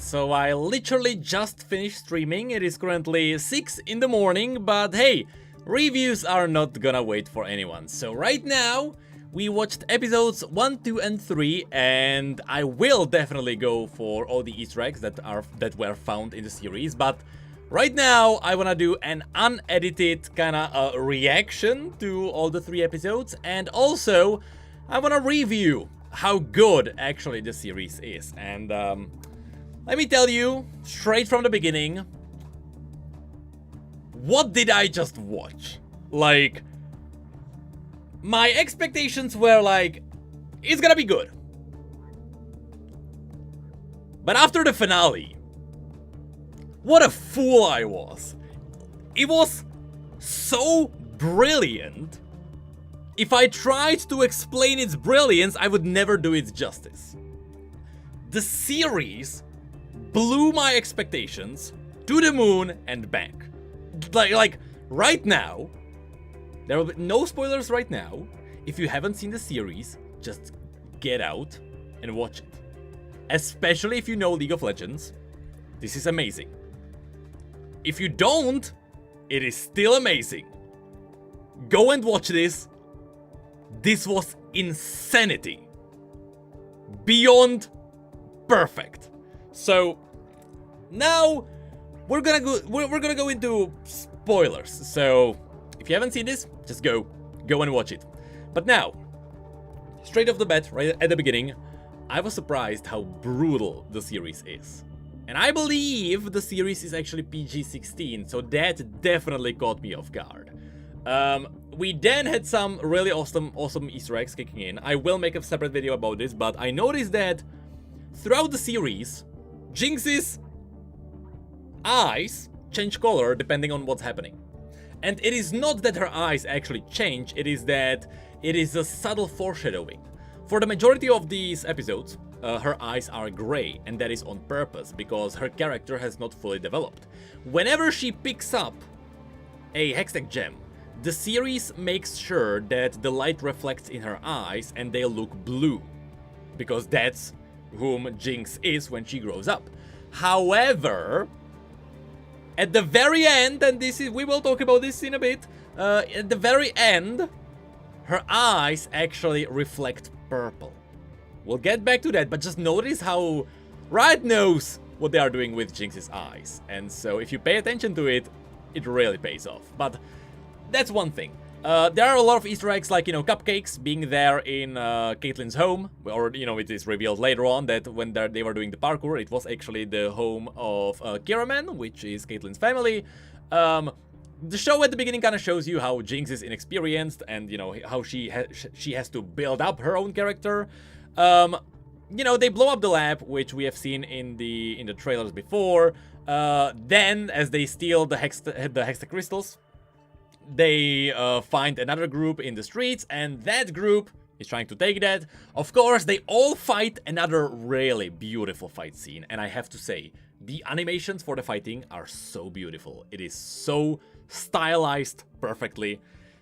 so I literally just finished streaming. It is currently 6 in the morning, but hey, reviews are not gonna wait for anyone. So right now, we watched episodes 1, 2, and 3, and I will definitely go for all the Easter eggs that were found in the series, but right now, I wanna do an unedited kinda reaction to all the 3 episodes, and also, I wanna review how good actually the series is. And let me tell you, straight from the beginning, what did I just watch? Like, my expectations were like, it's gonna be good. But after the finale, what a fool I was. It was so brilliant. If I tried to explain its brilliance, I would never do it justice. The series blew my expectations to the moon and back. Like right now, there will be no spoilers right now. If you haven't seen the series, just get out and watch it. Especially if you know League of Legends. This is amazing. If you don't, it is still amazing. Go and watch this. This was insanity. Beyond perfect. So now we're gonna go into spoilers. So if you haven't seen this, just go and watch it. But now, straight off the bat, right at the beginning, I was surprised how brutal the series is. And I believe the series is actually PG-16, so that definitely caught me off guard. We then had some really awesome Easter eggs kicking in. I will make a separate video about this, but I noticed that throughout the series, Jinx's eyes change color depending on what's happening. And it is not that her eyes actually change, it is that it is a subtle foreshadowing. For the majority of these episodes, her eyes are grey, and that is on purpose, because her character has not fully developed. Whenever she picks up a Hextech gem, the series makes sure that the light reflects in her eyes and they look blue, because that's whom Jinx is when she grows up. However, at the very end, and we will talk about this in a bit, at the very end, her eyes actually reflect purple. We'll get back to that, but just notice how Riot knows what they are doing with Jinx's eyes. And so if you pay attention to it, it really pays off. But that's one thing. There are a lot of Easter eggs, like, cupcakes being there in Caitlyn's home, or, it is revealed later on that when they were doing the parkour, it was actually the home of Kiraman, which is Caitlyn's family. The show at the beginning kind of shows you how Jinx is inexperienced and, how she has to build up her own character. They blow up the lab, which we have seen in the trailers before. Then, as they steal the Hextech crystals, they find another group in the streets, and that group is trying to take that. Of course, they all fight another really beautiful fight scene, and I have to say, the animations for the fighting are so beautiful. It is so stylized perfectly.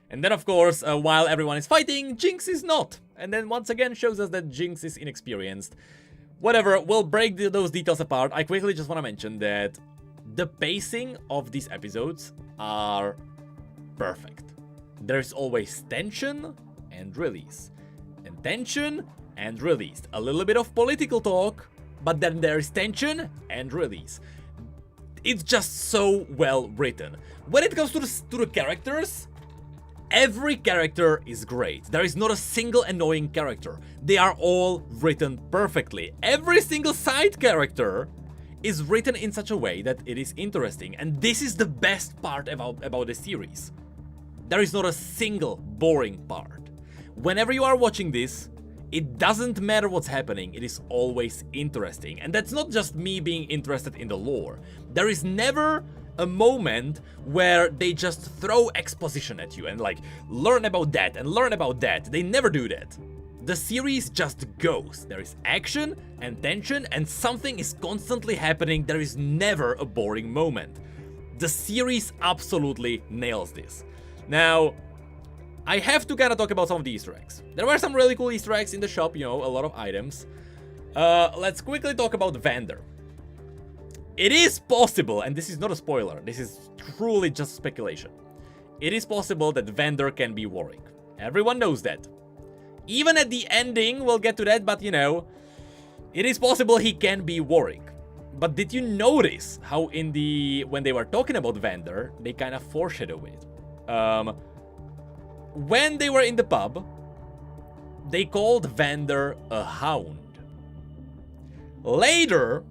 And then, of course, while everyone is fighting, Jinx is not. And then once again shows us that Jinx is inexperienced. Whatever, we'll break those details apart. I quickly just want to mention that the pacing of these episodes are perfect. There's always tension and release. And tension and release. A little bit of political talk, but then there's tension and release. It's just so well written. When it comes to the characters, every character is great. There is not a single annoying character. They are all written perfectly. Every single side character is written in such a way that it is interesting. And this is the best part about the series. There is not a single boring part. Whenever you are watching this, it doesn't matter what's happening, it is always interesting. And that's not just me being interested in the lore. There is never a moment where they just throw exposition at you and like, learn about that and learn about that. They never do that. The series just goes. There is action and tension and something is constantly happening. There is never a boring moment. The series absolutely nails this. Now, I have to kind of talk about some of the Easter eggs. There were some really cool Easter eggs in the shop, a lot of items. Let's quickly talk about Vander. It is possible, and this is not a spoiler, this is truly just speculation. It is possible that Vander can be Warwick. Everyone knows that. Even at the ending, we'll get to that, but you know, it is possible he can be Warwick. But did you notice how when they were talking about Vander, they kind of foreshadow it? When they were in the pub, they called Vander a hound. Later,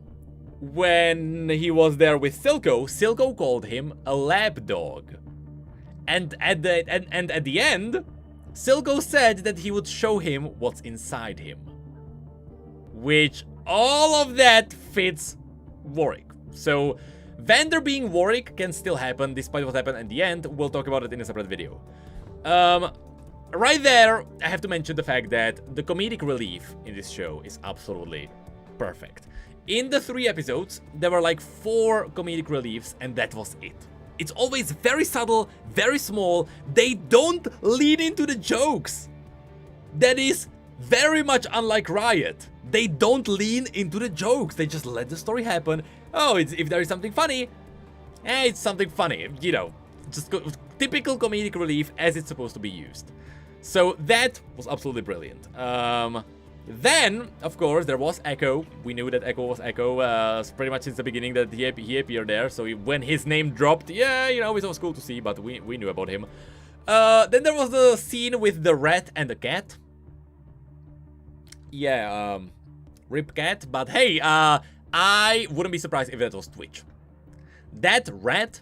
when he was there with Silco called him a lapdog. And at the end, Silco said that he would show him what's inside him. Which, all of that fits Warwick. So, Vander being Warwick can still happen, despite what happened at the end. We'll talk about it in a separate video. Right there, I have to mention the fact that the comedic relief in this show is absolutely perfect. In the 3 episodes, there were like 4 comedic reliefs, and that was it. It's always very subtle, very small. They don't lean into the jokes. That is very much unlike Riot. They don't lean into the jokes. They just let the story happen. Oh, if there is something funny, it's something funny. You know, just typical comedic relief as it's supposed to be used. So that was absolutely brilliant. Then, of course, there was Echo. We knew that Echo was Echo pretty much since the beginning that he appeared there. So when his name dropped, yeah, you know, it was cool to see, but we knew about him. Then there was the scene with the rat and the cat. Yeah, rip cat. But hey, I wouldn't be surprised if that was Twitch. That rat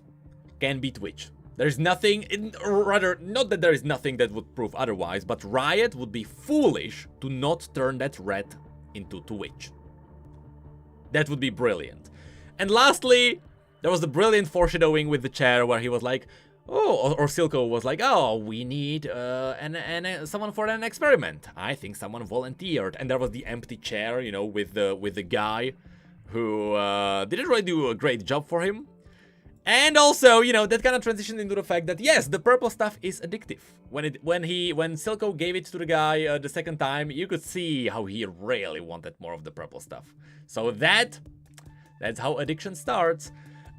can be Twitch. There's nothing, rather, not that there is nothing that would prove otherwise, but Riot would be foolish to not turn that rat into Twitch. That would be brilliant. And lastly, there was the brilliant foreshadowing with the chair where he was like, oh, or Silco was like, oh, we need someone for an experiment. I think someone volunteered. And there was the empty chair, you know, with the guy who didn't really do a great job for him. And also, you know, that kind of transitioned into the fact that yes, the purple stuff is addictive. When Silco gave it to the guy the second time, you could see how he really wanted more of the purple stuff. So that's how addiction starts.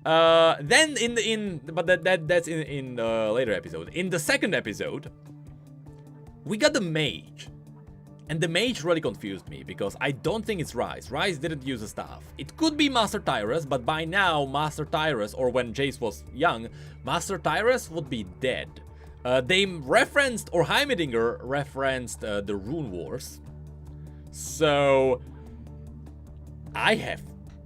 Then that's in the later episode. In the second episode, we got the mage. And the mage really confused me, because I don't think it's Ryze. Ryze didn't use a staff. It could be Master Tyrus, but by now, Master Tyrus, or when Jace was young, Master Tyrus would be dead. They referenced, or Heimerdinger referenced the Rune Wars. So, I have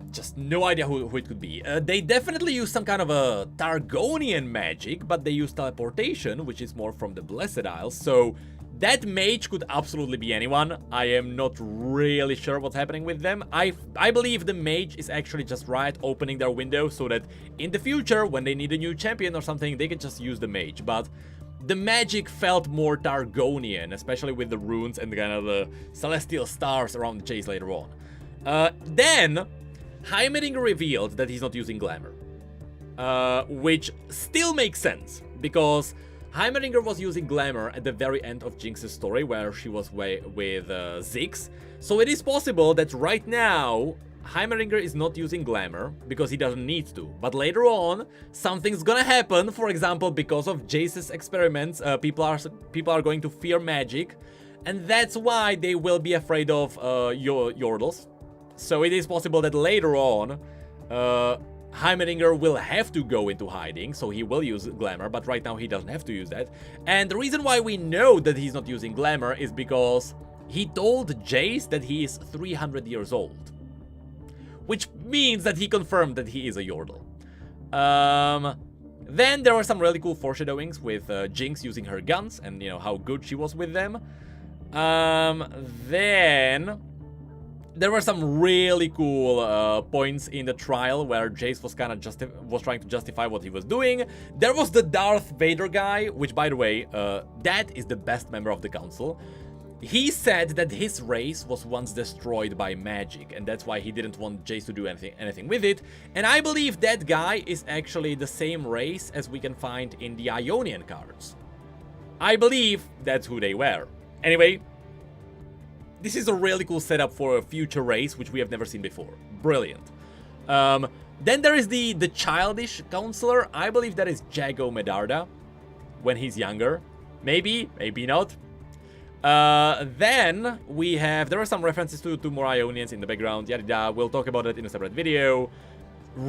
just no idea who it could be. They definitely use some kind of a Targonian magic, but they use teleportation, which is more from the Blessed Isles, so that mage could absolutely be anyone. I am not really sure what's happening with them. I believe the mage is actually just Riot opening their window so that in the future, when they need a new champion or something, they can just use the mage. But the magic felt more Targonian, especially with the runes and kind of the celestial stars around the chase later on. Then, Heimerdinger revealed that he's not using Glamour. Which still makes sense, because Heimerdinger was using Glamour at the very end of Jinx's story, where she was with Ziggs. So it is possible that right now, Heimerdinger is not using Glamour, because he doesn't need to. But later on, something's gonna happen. For example, because of Jace's experiments, people are going to fear magic. And that's why they will be afraid of Yordles. So it is possible that later on, Heimerdinger will have to go into hiding, so he will use Glamour, but right now he doesn't have to use that. And the reason why we know that he's not using Glamour is because he told Jace that he is 300 years old. Which means that he confirmed that he is a Yordle. Then there were some really cool foreshadowings with Jinx using her guns and, you know, how good she was with them. Then there were some really cool points in the trial where Jace was kind of trying to justify what he was doing. There was the Darth Vader guy, which, by the way, that is the best member of the council. He said that his race was once destroyed by magic, and that's why he didn't want Jace to do anything with it. And I believe that guy is actually the same race as we can find in the Ionian cards. I believe that's who they were. Anyway, this is a really cool setup for a future race, which we have never seen before. Brilliant. Then there is the childish counselor. I believe that is Jago Medarda when he's younger. Maybe, maybe not. Then we have, there are some references to more Ionians in the background, yada yada. We'll talk about it in a separate video.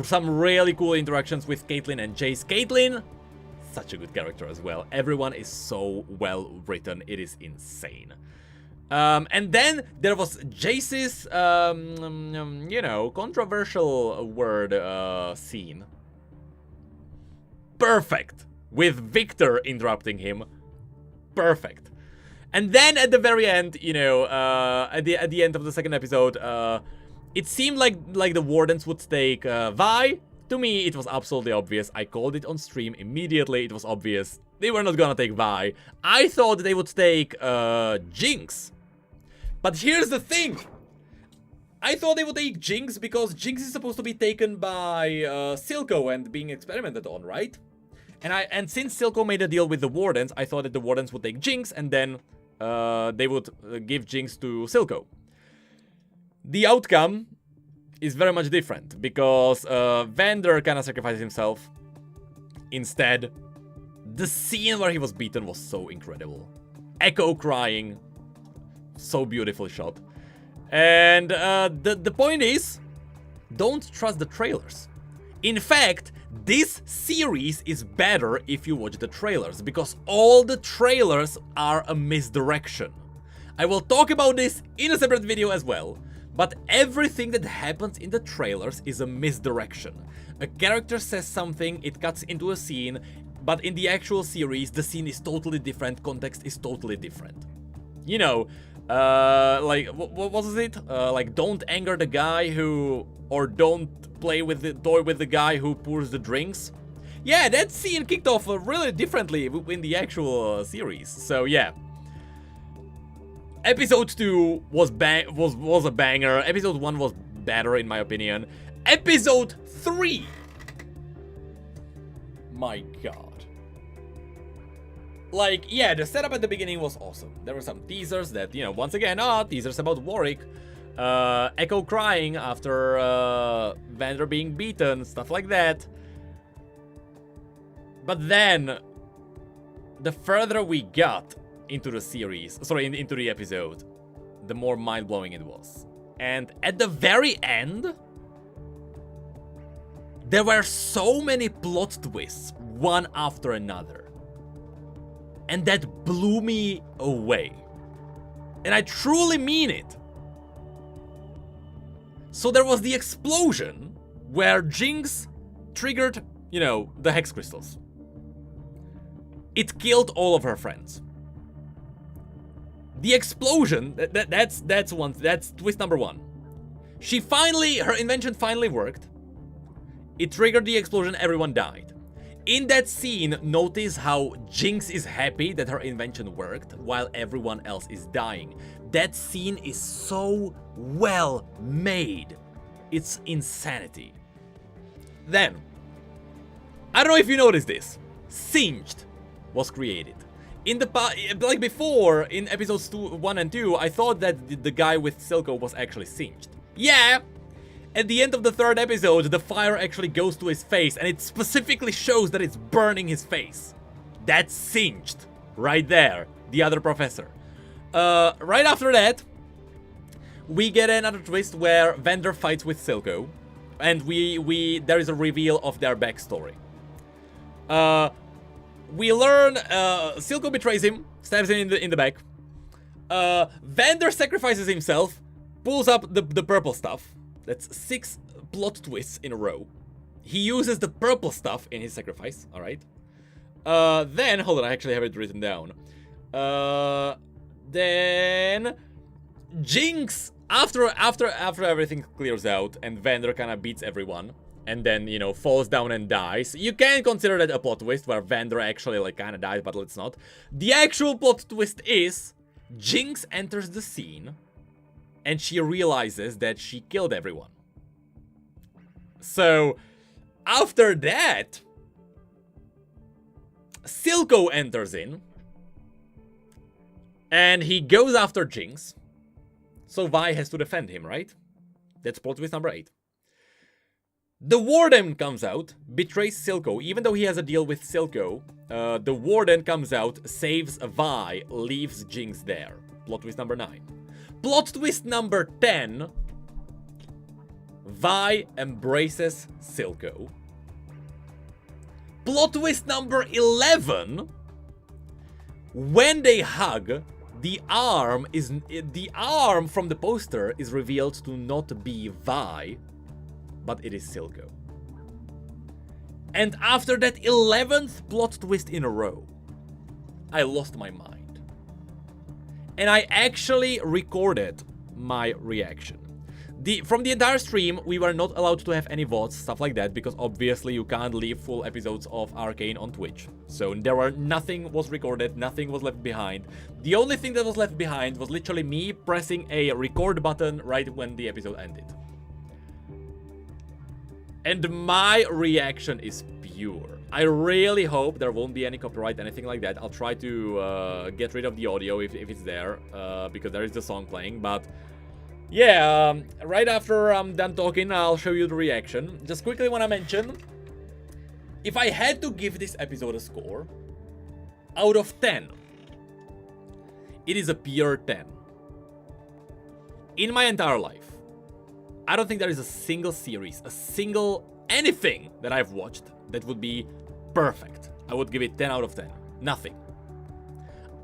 Some really cool interactions with Caitlyn and Jace. Caitlyn, such a good character as well. Everyone is so well written, it is insane. And then there was Jace's, you know, controversial word scene. Perfect. With Victor interrupting him. Perfect. And then at the very end, you know, at the end of the second episode, it seemed like the Wardens would take Vi. To me, it was absolutely obvious. I called it on stream immediately. It was obvious. They were not gonna take Vi. I thought they would take Jinx. But here's the thing. I thought they would take Jinx because Jinx is supposed to be taken by Silco and being experimented on, right? And since Silco made a deal with the Wardens, I thought that the Wardens would take Jinx and then they would give Jinx to Silco. The outcome is very much different because Vander kind of sacrificed himself. Instead, the scene where he was beaten was so incredible. Echo crying, so beautifully shot. And the point is, don't trust the trailers. In fact, this series is better if you watch the trailers, because all the trailers are a misdirection. I will talk about this in a separate video as well, but everything that happens in the trailers is a misdirection. A character says something, it cuts into a scene, but in the actual series, the scene is totally different, context is totally different. You know, like, what was it? Like, don't anger the guy who, or don't play with the toy with the guy who pours the drinks. Yeah, that scene kicked off really differently in the actual series. So yeah, episode 2 was a banger. Episode 1 was better in my opinion. Episode 3, my god. Like, yeah, the setup at the beginning was awesome. There were some teasers that, you know, once again, teasers about Warwick. Echo crying after Vander being beaten, stuff like that. But then, the further we got into the series, sorry, into the episode, the more mind-blowing it was. And at the very end, there were so many plot twists, one after another. And that blew me away. And I truly mean it. So there was the explosion where Jinx triggered, you know, the Hex Crystals. It killed all of her friends. The explosion, that's twist number 1. Her invention finally worked. It triggered the explosion, everyone died. In that scene, notice how Jinx is happy that her invention worked while everyone else is dying. That scene is so well made. It's insanity. Then, I don't know if you noticed this. Singed was created. In the like before, in episodes 1 and 2, I thought that the guy with Silco was actually singed. Yeah! At the end of the third episode, the fire actually goes to his face, and it specifically shows that it's burning his face. That's Singed. Right there. The other professor. Right after that, we get another twist where Vander fights with Silco, and there is a reveal of their backstory. We learn Silco betrays him, stabs him in the back. Vander sacrifices himself, pulls up the purple stuff. That's 6 plot twists in a row. He uses the purple stuff in his sacrifice, alright? Then, hold on, I actually have it written down. Then Jinx, after everything clears out and Vander kind of beats everyone, and then, you know, falls down and dies. You can consider that a plot twist where Vander actually, like, kind of dies, but let's not. The actual plot twist is Jinx enters the scene and she realizes that she killed everyone. So, after that, Silco enters in, and he goes after Jinx. So Vi has to defend him, right? That's plot twist number 8. The Warden comes out, betrays Silco. Even though he has a deal with Silco, the Warden comes out, saves Vi, leaves Jinx there. Plot twist number 9. Plot twist number 10. Vi embraces Silco. Plot twist number 11. When they hug, the arm from the poster is revealed to not be Vi, but it is Silco. And after that 11th plot twist in a row, I lost my mind. And I actually recorded my reaction. From the entire stream, we were not allowed to have any votes, stuff like that, because obviously you can't leave full episodes of Arcane on Twitch. So nothing was recorded, nothing was left behind. The only thing that was left behind was literally me pressing a record button right when the episode ended. And my reaction is pure. I really hope there won't be any copyright, anything like that. I'll try to get rid of the audio if it's there, because there is the song playing, but... yeah, right after I'm done talking, I'll show you the reaction. Just quickly want to mention, if I had to give this episode a score, out of 10, it is a pure 10. In my entire life, I don't think there is a single series, a single anything that I've watched that would be perfect. I would give it 10 out of 10. Nothing.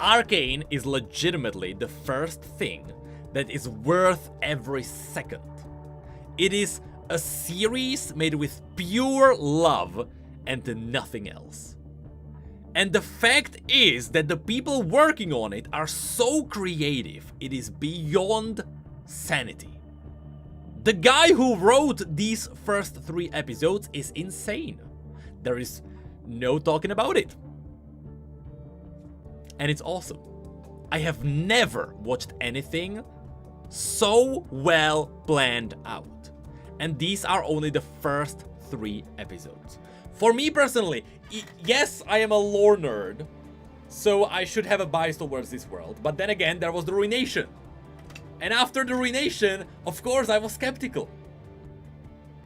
Arcane is legitimately the first thing that is worth every second. It is a series made with pure love and nothing else. And the fact is that the people working on it are so creative, it is beyond sanity. The guy who wrote these first 3 episodes is insane. There is no talking about it. And it's awesome. I have never watched anything so well planned out. And these are only the first 3 episodes. For me personally, yes, I am a lore nerd, so I should have a bias towards this world. But then again, there was the Ruination. And after the Ruination, of course, I was skeptical.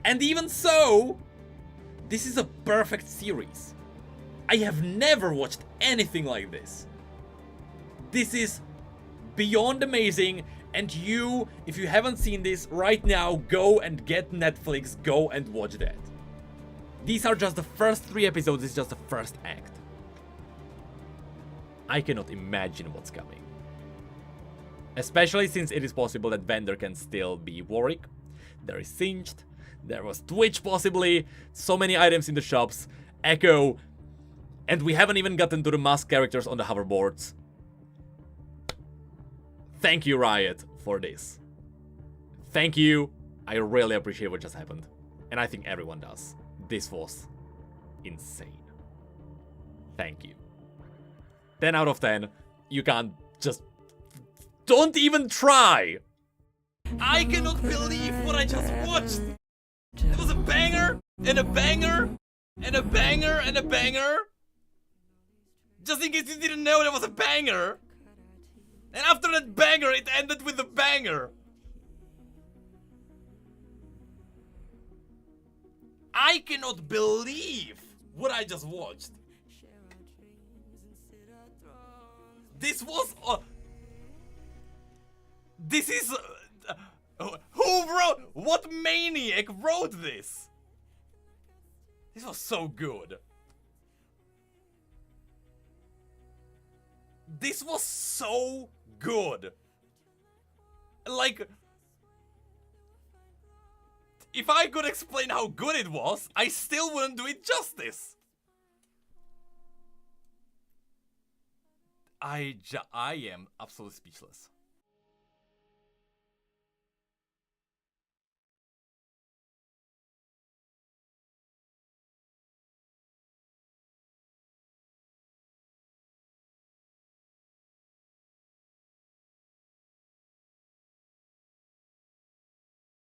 And even so, this is a perfect series. I have never watched anything like this. This is beyond amazing. And you, if you haven't seen this right now, go and get Netflix, go and watch that. These are just the first 3 episodes, it's just the first act. I cannot imagine what's coming. Especially since it is possible that Vander can still be Warwick. There is Singed, there was Twitch possibly, so many items in the shops, Echo, and we haven't even gotten to the mask characters on the hoverboards. Thank you, Riot, for this. Thank you. I really appreciate what just happened. And I think everyone does. This was insane. Thank you. 10 out of 10. You can't just... don't even try! I cannot believe what I just watched! It was a banger, and a banger, and a banger, and a banger. Just in case you didn't know, there was a banger. And after that banger, it ended with a banger. I cannot believe what I just watched. This was... this is... who wrote... what maniac wrote this? This was so good. This was so good. Like... if I could explain how good it was, I still wouldn't do it justice. I am absolutely speechless.